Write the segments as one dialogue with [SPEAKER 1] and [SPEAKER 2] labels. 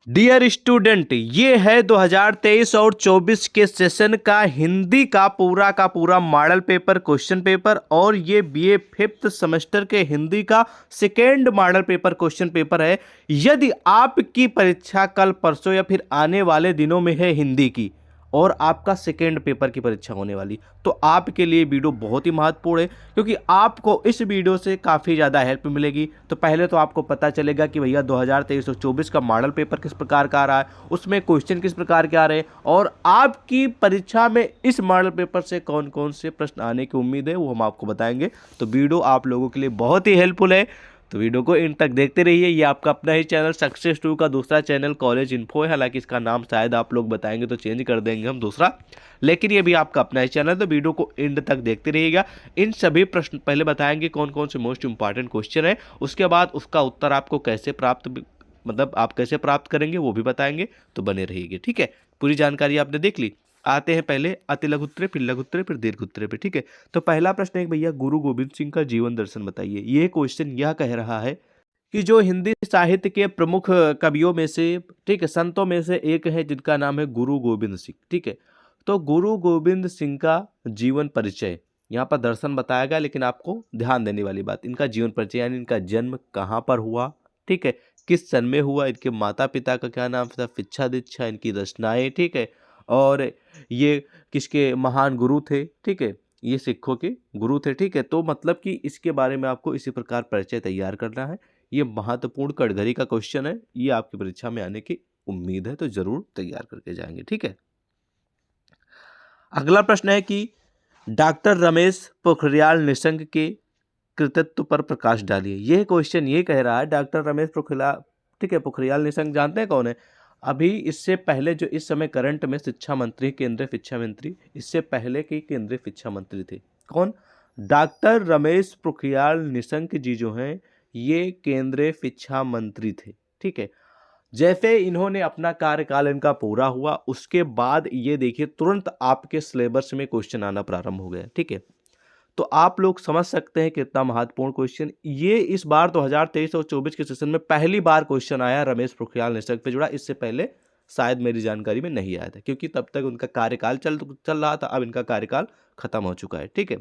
[SPEAKER 1] Dear student, ये है 2023 और 24 के सेशन का हिंदी का पूरा मॉडल पेपर क्वेश्चन पेपर, और ये बीए फिफ्थ सेमेस्टर के हिंदी का second model paper question paper है। यदि आपकी परीक्षा कल परसों या फिर आने वाले दिनों में है हिंदी की, और आपका सेकेंड पेपर की परीक्षा होने वाली, तो आपके लिए वीडियो बहुत ही महत्वपूर्ण है, क्योंकि आपको इस वीडियो से काफ़ी ज़्यादा हेल्प मिलेगी। तो पहले तो आपको पता चलेगा कि भैया 2023 और 24 का मॉडल पेपर किस प्रकार का आ रहा है, उसमें क्वेश्चन किस प्रकार के आ रहे हैं, और आपकी परीक्षा में इस मॉडल पेपर से कौन कौन से प्रश्न आने की उम्मीद है वो हम आपको बताएंगे। तो वीडियो आप लोगों के लिए बहुत ही हेल्पफुल है, तो वीडियो को इन तक देखते रहिए। ये आपका अपना ही चैनल सक्सेस 2 का दूसरा चैनल कॉलेज इन्फो है। हालांकि इसका नाम शायद आप लोग बताएंगे तो चेंज कर देंगे हम दूसरा, लेकिन ये भी आपका अपना ही चैनल है, तो वीडियो को एंड तक देखते रहिएगा। इन सभी प्रश्न पहले बताएंगे कौन कौन से मोस्ट इंपॉर्टेंट क्वेश्चन है, उसके बाद उसका उत्तर आपको कैसे प्राप्त, मतलब आप कैसे प्राप्त करेंगे वो भी बताएंगे। तो बने रहिएगा, ठीक है। पूरी जानकारी आपने देख ली। आते हैं पहले अति लघु उत्तरे, फिर लघु उत्तरे, फिर दीर्घ उत्तरे पे, ठीक है। तो पहला प्रश्न है कि भैया गुरु गोविंद सिंह का जीवन दर्शन बताइए। ये क्वेश्चन यह कह रहा है कि जो हिंदी साहित्य के प्रमुख कवियों में से, ठीक है, संतों में से एक है जिनका नाम है गुरु गोविंद सिंह, ठीक है। तो गुरु गोविंद सिंह का जीवन परिचय यहाँ पर दर्शन बताया गया, लेकिन आपको ध्यान देने वाली बात, इनका जीवन परिचय यानी इनका जन्म कहाँ पर हुआ, ठीक है, किस सन में हुआ, इनके माता पिता का क्या नाम था, शिक्षा दीक्षा, इनकी रचनाएं, ठीक है, और ये किसके महान गुरु थे, ठीक है, ये सिखों के गुरु थे, ठीक है। तो मतलब कि इसके बारे में आपको इसी प्रकार परिचय तैयार करना है। ये महत्वपूर्ण कटघरी का क्वेश्चन है, ये आपकी परीक्षा में आने की उम्मीद है, तो जरूर तैयार करके जाएंगे, ठीक है। अगला प्रश्न है कि डॉक्टर रमेश पोखरियाल निशंक के कृतित्व पर प्रकाश डालिए। यह क्वेश्चन ये कह रहा है डॉक्टर रमेश पोखरियाल, ठीक है, पोखरियाल निशंक जानते हैं कौन है? अभी इससे पहले जो इस समय करंट में शिक्षा मंत्री, केंद्रीय शिक्षा मंत्री, इससे पहले के केंद्रीय शिक्षा मंत्री थे कौन? डॉक्टर रमेश पोखरियाल निशंक जी जो हैं ये केंद्रीय शिक्षा मंत्री थे, ठीक है। जैसे इन्होंने अपना कार्यकाल इनका पूरा हुआ, उसके बाद ये देखिए तुरंत आपके सिलेबस में क्वेश्चन आना प्रारंभ हो गया, ठीक है। तो आप लोग समझ सकते हैं कितना महत्वपूर्ण क्वेश्चन ये इस बार 2023 और 24 के सेशन में पहली बार क्वेश्चन आया रमेश पोखरियाल निशंक पे जुड़ा। इससे पहले शायद मेरी जानकारी में नहीं आया था, क्योंकि तब तक उनका कार्यकाल चल रहा था, अब इनका कार्यकाल खत्म हो चुका है, ठीक है।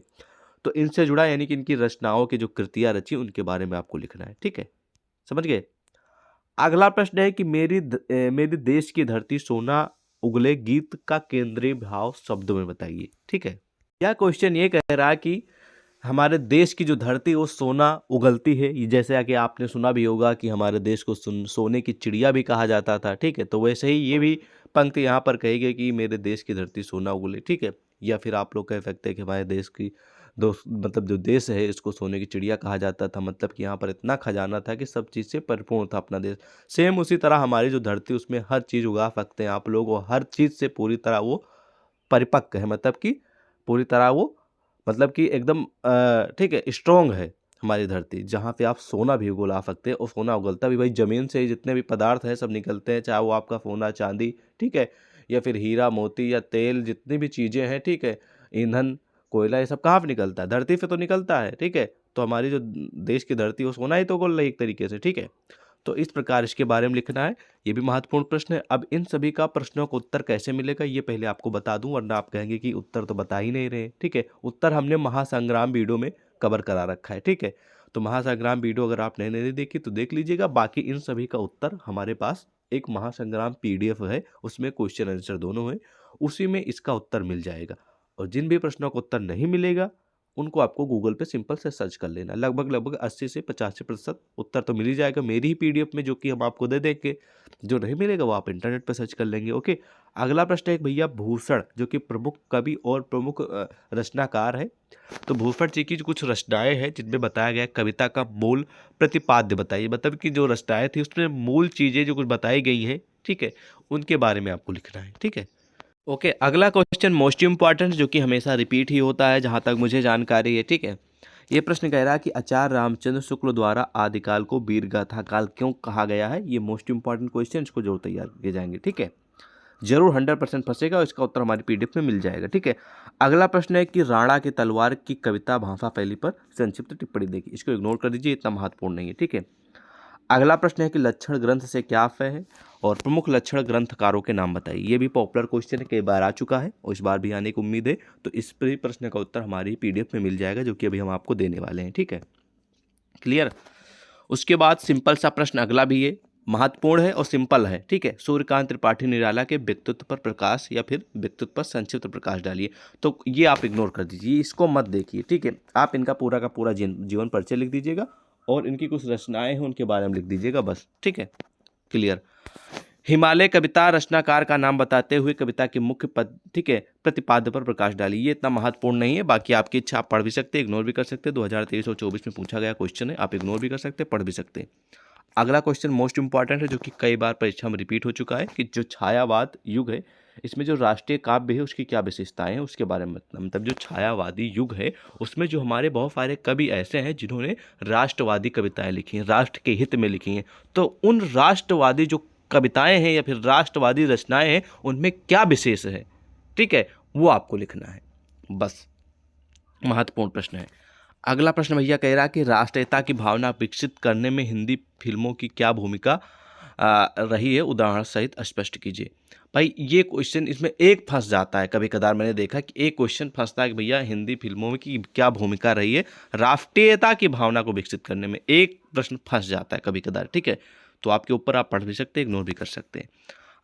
[SPEAKER 1] तो इनसे जुड़ा यानी कि इनकी रचनाओं की जो कृतियां रची उनके बारे में आपको लिखना है, ठीक है, समझ गए। अगला प्रश्न है कि मेरी देश की धरती सोना उगले गीत का केंद्रीय भाव शब्दों में बताइए, ठीक है। यह क्वेश्चन ये कह रहा है कि हमारे देश की जो धरती वो सोना उगलती है। ये जैसे कि आपने सुना भी होगा कि हमारे देश को सोने की चिड़िया भी कहा जाता था, ठीक है। तो वैसे ही ये भी पंक्ति यहाँ पर कही गई कि मेरे देश की धरती सोना उगले, ठीक है। या फिर आप लोग कह सकते हैं कि हमारे देश की मतलब जो देश है इसको सोने की चिड़िया कहा जाता था, मतलब कि यहाँ पर इतना खजाना था कि सब चीज़ से परिपूर्ण था अपना देश। सेम उसी तरह हमारी जो धरती उसमें हर चीज़ उगा सकते हैं आप लोग, और हर चीज़ से पूरी तरह वो परिपक्व है, मतलब कि पूरी तरह वो, मतलब कि एकदम ठीक है, स्ट्रॉन्ग है हमारी धरती, जहाँ पे आप सोना भी उगला सकते हैं। और सोना उगलता भी भाई ज़मीन से ही, जितने भी पदार्थ हैं सब निकलते हैं, चाहे वो आपका सोना चांदी, ठीक है, या फिर हीरा मोती या तेल, जितनी भी चीज़ें हैं, ठीक है, ईंधन कोयला, ये सब कहाँ पे निकलता है? धरती से तो निकलता है, ठीक है। तो हमारी जो देश की धरती वो सोना ही तो उगल रही है एक तरीके से, ठीक है। तो इस प्रकार इसके बारे में लिखना है, ये भी महत्वपूर्ण प्रश्न है। अब इन सभी का प्रश्नों का उत्तर कैसे मिलेगा ये पहले आपको बता दूं, वरना आप कहेंगे कि उत्तर तो बता ही नहीं रहे, ठीक है। उत्तर हमने महासंग्राम वीडियो में कवर करा रखा है, ठीक है। तो महासंग्राम वीडियो अगर आपने नहीं देखी तो देख लीजिएगा। बाकी इन सभी का उत्तर हमारे पास एक महासंग्राम पीडीएफ है, उसमें क्वेश्चन आंसर दोनों है, उसी में इसका उत्तर मिल जाएगा। और जिन भी प्रश्नों का उत्तर नहीं मिलेगा उनको आपको गूगल पे सिंपल से सर्च कर लेना। लगभग 80 से 85% उत्तर तो मिल ही जाएगा मेरी ही पीडीएफ में, जो कि हम आपको दे देंगे। जो नहीं मिलेगा वो आप इंटरनेट पे सर्च कर लेंगे, ओके। अगला प्रश्न है भैया भूषण, जो कि प्रमुख कवि और प्रमुख रचनाकार है। तो भूषण जी की जो कुछ रचनाएं हैं जिनमें बताया गया कविता का मूल प्रतिपाद्य बताइए, मतलब कि जो रचनाएं थी उसमें मूल चीज़ें जो कुछ बताई गई हैं, ठीक है, उनके बारे में आपको लिखना है, ठीक है। ओके, अगला क्वेश्चन मोस्ट इंपॉर्टेंट, जो कि हमेशा रिपीट ही होता है जहाँ तक मुझे जानकारी है, ठीक है। ये प्रश्न कह रहा है कि आचार्य रामचंद्र शुक्ल द्वारा आदिकाल को वीरगाथा काल क्यों कहा गया है। ये मोस्ट इंपॉर्टेंट क्वेश्चन, इसको जरूर तैयार किए जाएंगे, ठीक है। जरूर 100% फंसेगा और इसका उत्तर हमारी पीडीएफ में मिल जाएगा, ठीक है। अगला प्रश्न है कि राणा की तलवार की कविता भाषा फैली पर संक्षिप्त टिप्पणी देखिए। इसको इग्नोर कर दीजिए, इतना महत्वपूर्ण नहीं है, ठीक है। अगला प्रश्न है कि लक्षण ग्रंथ से क्या फय है, और प्रमुख लक्षण ग्रंथकारों के नाम बताइए। ये भी पॉपुलर क्वेश्चन है, कई बार आ चुका है और इस बार भी आने की उम्मीद है। तो इस प्रश्न का उत्तर हमारी PDF में मिल जाएगा, जो कि अभी हम आपको देने वाले हैं। ठीक है, क्लियर। उसके बाद सिंपल सा प्रश्न अगला भी है, महत्वपूर्ण है और सिंपल है। ठीक है, सूर्यकांत त्रिपाठी निराला के व्यक्तित्व पर प्रकाश या फिर व्यक्तित्व पर संक्षिप्त प्रकाश डालिए। तो ये आप इग्नोर कर दीजिए, इसको मत देखिए। ठीक है, आप इनका पूरा का पूरा जीवन परिचय लिख दीजिएगा और इनकी कुछ रचनाएं हैं उनके बारे में लिख दीजिएगा बस। ठीक है, क्लियर। हिमालय कविता रचनाकार का नाम बताते हुए कविता के मुख्य पद, ठीक है, प्रतिपाद्य पर प्रकाश डालिए। ये इतना महत्वपूर्ण नहीं है, बाकी आपकी इच्छा, आप पढ़ भी सकते हैं, इग्नोर भी कर सकते हैं। 2023 और 24 में पूछा गया क्वेश्चन है, आप इग्नोर भी कर सकते हैं, पढ़ भी सकते हैं। अगला क्वेश्चन मोस्ट इंपॉर्टेंट है, जो कि कई बार परीक्षा में रिपीट हो चुका है, कि जो छायावाद युग है, इसमें जो राष्ट्रीय काव्य है उसकी क्या विशेषताएं हैं, उसके बारे में मतलब जो छायावादी युग है उसमें जो हमारे बहुत सारे कवि ऐसे हैं जिन्होंने राष्ट्रवादी कविताएं लिखी हैं, राष्ट्र के हित में लिखी हैं। तो उन राष्ट्रवादी जो कविताएं हैं या फिर राष्ट्रवादी रचनाएं हैं उनमें क्या विशेष है, ठीक है, वो आपको लिखना है बस। महत्वपूर्ण प्रश्न है। अगला प्रश्न भैया कह रहा है कि राष्ट्रीयता की भावना विकसित करने में हिंदी फिल्मों की क्या भूमिका रही है, उदाहरण सहित स्पष्ट कीजिए। भाई ये क्वेश्चन इसमें एक फंस जाता है, कभी कदार मैंने देखा कि एक क्वेश्चन फंसता है कि भैया हिंदी फिल्मों की क्या भूमिका रही है राष्ट्रीयता की भावना को विकसित करने में, एक प्रश्न फंस जाता है कभी कदार। ठीक है, तो आपके ऊपर, आप पढ़ भी सकते हैं, इग्नोर भी कर सकते हैं।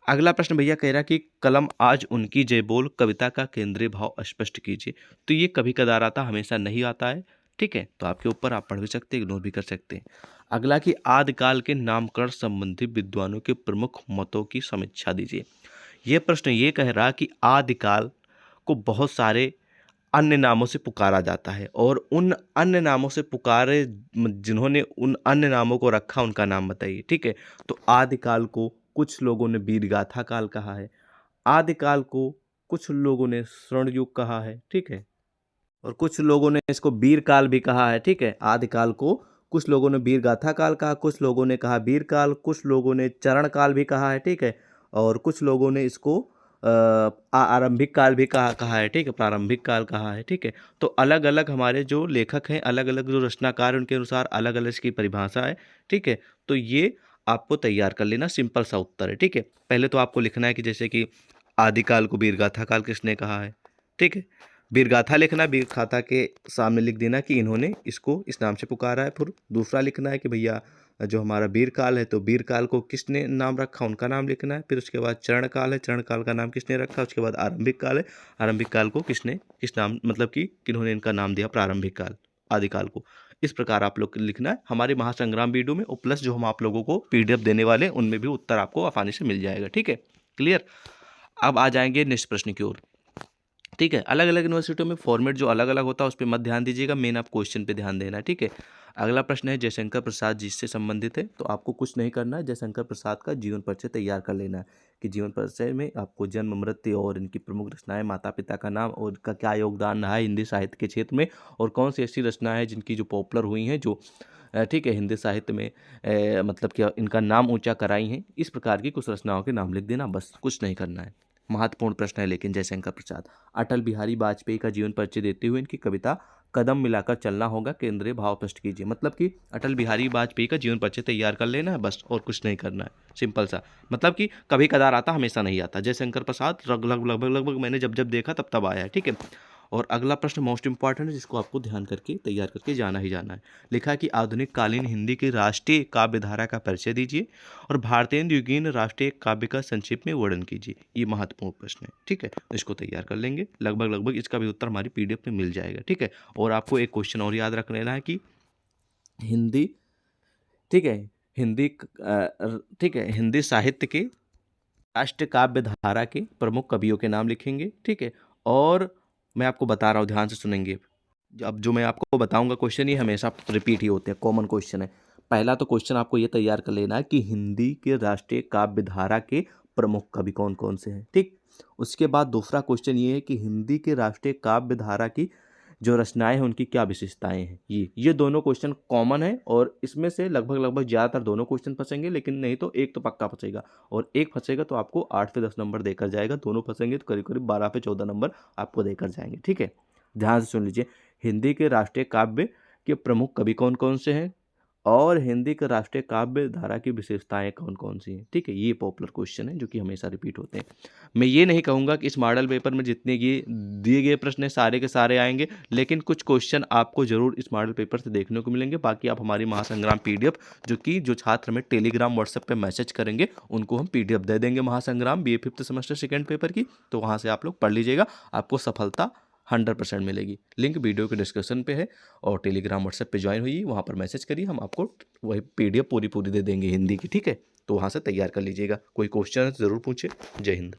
[SPEAKER 1] अगला प्रश्न भैया कह रहा है कि कलम आज उनकी जय बोल कविता का केंद्रीय भाव स्पष्ट कीजिए। तो ये कभी कदार आता, हमेशा नहीं आता है। ठीक है, तो आपके ऊपर, आप पढ़ भी सकते हैं, इग्नोर भी कर सकते हैं। अगला कि आदिकाल के नामकरण संबंधी विद्वानों के प्रमुख मतों की समीक्षा दीजिए। यह प्रश्न ये कह रहा कि आदिकाल को बहुत सारे अन्य नामों से पुकारा जाता है और उन अन्य नामों से पुकारे जिन्होंने उन अन्य नामों को रखा उनका नाम बताइए। ठीक है, तो आदिकाल को कुछ लोगों ने वीरगाथा काल कहा है, आदिकाल को कुछ लोगों ने स्वर्ण युग कहा है। ठीक है, और कुछ लोगों ने इसको वीर काल भी कहा है। ठीक है, आदिकाल को कुछ लोगों ने वीर गाथा काल कहा, कुछ लोगों ने कहा वीर काल, कुछ लोगों ने चरण काल भी कहा है। ठीक है, और कुछ लोगों ने इसको आरंभिक काल भी कहा है। ठीक है, प्रारंभिक काल कहा है। ठीक है, तो अलग अलग हमारे जो लेखक हैं, अलग अलग जो रचनाकार, उनके अनुसार अलग अलग इसकी परिभाषा है। ठीक है, तो ये आपको तैयार कर लेना, सिंपल सा उत्तर है। ठीक है, पहले तो आपको लिखना है कि जैसे कि आदिकाल को वीरगाथा काल किसने कहा है। ठीक है, वीरगाथा लिखना, वीरगाथा के सामने लिख देना कि इन्होंने इसको इस नाम से पुकारा है। फिर दूसरा लिखना है कि भैया जो हमारा वीर काल है, तो वीर काल को किसने नाम रखा, उनका नाम लिखना है। फिर उसके बाद चरण काल है, चरण काल का नाम किसने रखा। उसके बाद आरंभिक काल है, आरंभिक काल को किसने किस नाम, मतलब कि किन्होंने इनका नाम दिया प्रारंभिक काल, आदिकाल को। इस प्रकार आप लोग को लिखना है। हमारे महासंग्राम वीडियो में और प्लस जो हम आप लोगों को PDF देने वाले हैं उनमें भी उत्तर आपको आसानी से मिल जाएगा। ठीक है, क्लियर। अब आ जाएंगे नेक्स्ट प्रश्न की ओर। ठीक है, अलग अलग यूनिवर्सिटियों में फॉर्मेट जो अलग अलग होता है उस पर मत ध्यान दीजिएगा, मेन आप क्वेश्चन पे ध्यान देना है। ठीक है, अगला प्रश्न है जयशंकर प्रसाद जी से संबंधित है, तो आपको कुछ नहीं करना है, जयशंकर प्रसाद का जीवन परिचय तैयार कर लेना है कि जीवन परिचय में आपको जन्म, मृत्यु और इनकी प्रमुख रचनाएं, माता पिता का नाम और इनका क्या योगदान रहा है हिंदी साहित्य के क्षेत्र में, और कौन सी ऐसी रचनाएं हैं जिनकी जो पॉपुलर हुई हैं, जो ठीक है हिंदी साहित्य में मतलब कि इनका नाम ऊंचा कराई हैं। इस प्रकार की कुछ रचनाओं के नाम लिख देना, बस, कुछ नहीं करना है। महत्वपूर्ण प्रश्न है लेकिन जयशंकर प्रसाद। अटल बिहारी वाजपेयी का जीवन परिचय देते हुए इनकी कविता कदम मिलाकर चलना होगा केंद्रीय भाव स्पष्ट कीजिए। मतलब कि अटल बिहारी वाजपेयी का जीवन परिचय तैयार कर लेना है बस, और कुछ नहीं करना है, सिंपल सा। मतलब कि कभी कदार आता, हमेशा नहीं आता। जयशंकर प्रसाद लगभग लगभग मैंने जब जब देखा तब तब आया है। ठीक है, और अगला प्रश्न मोस्ट इंपॉर्टेंट है, जिसको आपको ध्यान करके तैयार करके जाना ही जाना है। लिखा है कि आधुनिक कालीन हिंदी की राष्ट्रीय काव्य धारा का परिचय दीजिए और भारतीय युगीन राष्ट्रीय काव्य का संक्षेप में वर्णन कीजिए। ये महत्वपूर्ण प्रश्न है। ठीक है, इसको तैयार कर लेंगे, लगभग लगभग इसका भी उत्तर हमारी PDF में मिल जाएगा। ठीक है, और आपको एक क्वेश्चन और याद रख लेना है कि हिंदी, ठीक है, हिंदी ठीक है, हिंदी साहित्य के राष्ट्रीय काव्य धारा के प्रमुख कवियों के नाम लिखेंगे। ठीक है, और मैं आपको बता रहा हूँ, ध्यान से सुनेंगे। अब जो मैं आपको बताऊंगा क्वेश्चन, ये हमेशा रिपीट ही होते हैं, कॉमन क्वेश्चन है। पहला तो क्वेश्चन आपको ये तैयार कर लेना है कि हिंदी के राष्ट्रीय काव्य धारा के प्रमुख कवि कौन कौन से हैं। ठीक, उसके बाद दूसरा क्वेश्चन ये है कि हिंदी के राष्ट्रीय काव्य धारा की जो रचनाएं हैं उनकी क्या विशेषताएं हैं। ये दोनों क्वेश्चन कॉमन है, और इसमें से लगभग लगभग ज़्यादातर दोनों क्वेश्चन फंसेंगे, लेकिन नहीं तो एक तो पक्का फंसेगा, और एक फंसेगा तो आपको 8 से 10 नंबर देकर जाएगा। दोनों फंसेंगे तो करीब करीब 12 से 14 नंबर आपको देकर जाएंगे। ठीक है, ध्यान से सुन लीजिए। हिंदी के राष्ट्रीय काव्य के प्रमुख कवि कौन कौन से हैं, और हिंदी के राष्ट्रीय काव्य धारा की विशेषताएं कौन कौन सी हैं। ठीक है, ये पॉपुलर क्वेश्चन है जो कि हमेशा रिपीट होते हैं। मैं ये नहीं कहूँगा कि इस मॉडल पेपर में जितने ये दिए गए प्रश्न हैं सारे के सारे आएंगे, लेकिन कुछ क्वेश्चन आपको जरूर इस मॉडल पेपर से देखने को मिलेंगे। बाकी आप हमारी महासंग्राम PDF जो छात्र हमें टेलीग्राम व्हाट्सएप पे मैसेज करेंगे उनको हम PDF दे देंगे महासंग्राम BA 5th semester second paper की, तो वहाँ से आप लोग पढ़ लीजिएगा, आपको सफलता 100% मिलेगी। लिंक वीडियो के डिस्क्रिप्शन पे है और टेलीग्राम व्हाट्सएप पे ज्वाइन होइए, वहाँ पर मैसेज करिए, हम आपको वही PDF पूरी दे देंगे हिंदी की। ठीक है, तो वहाँ से तैयार कर लीजिएगा। कोई क्वेश्चन है तो ज़रूर पूछिए। जय हिंद।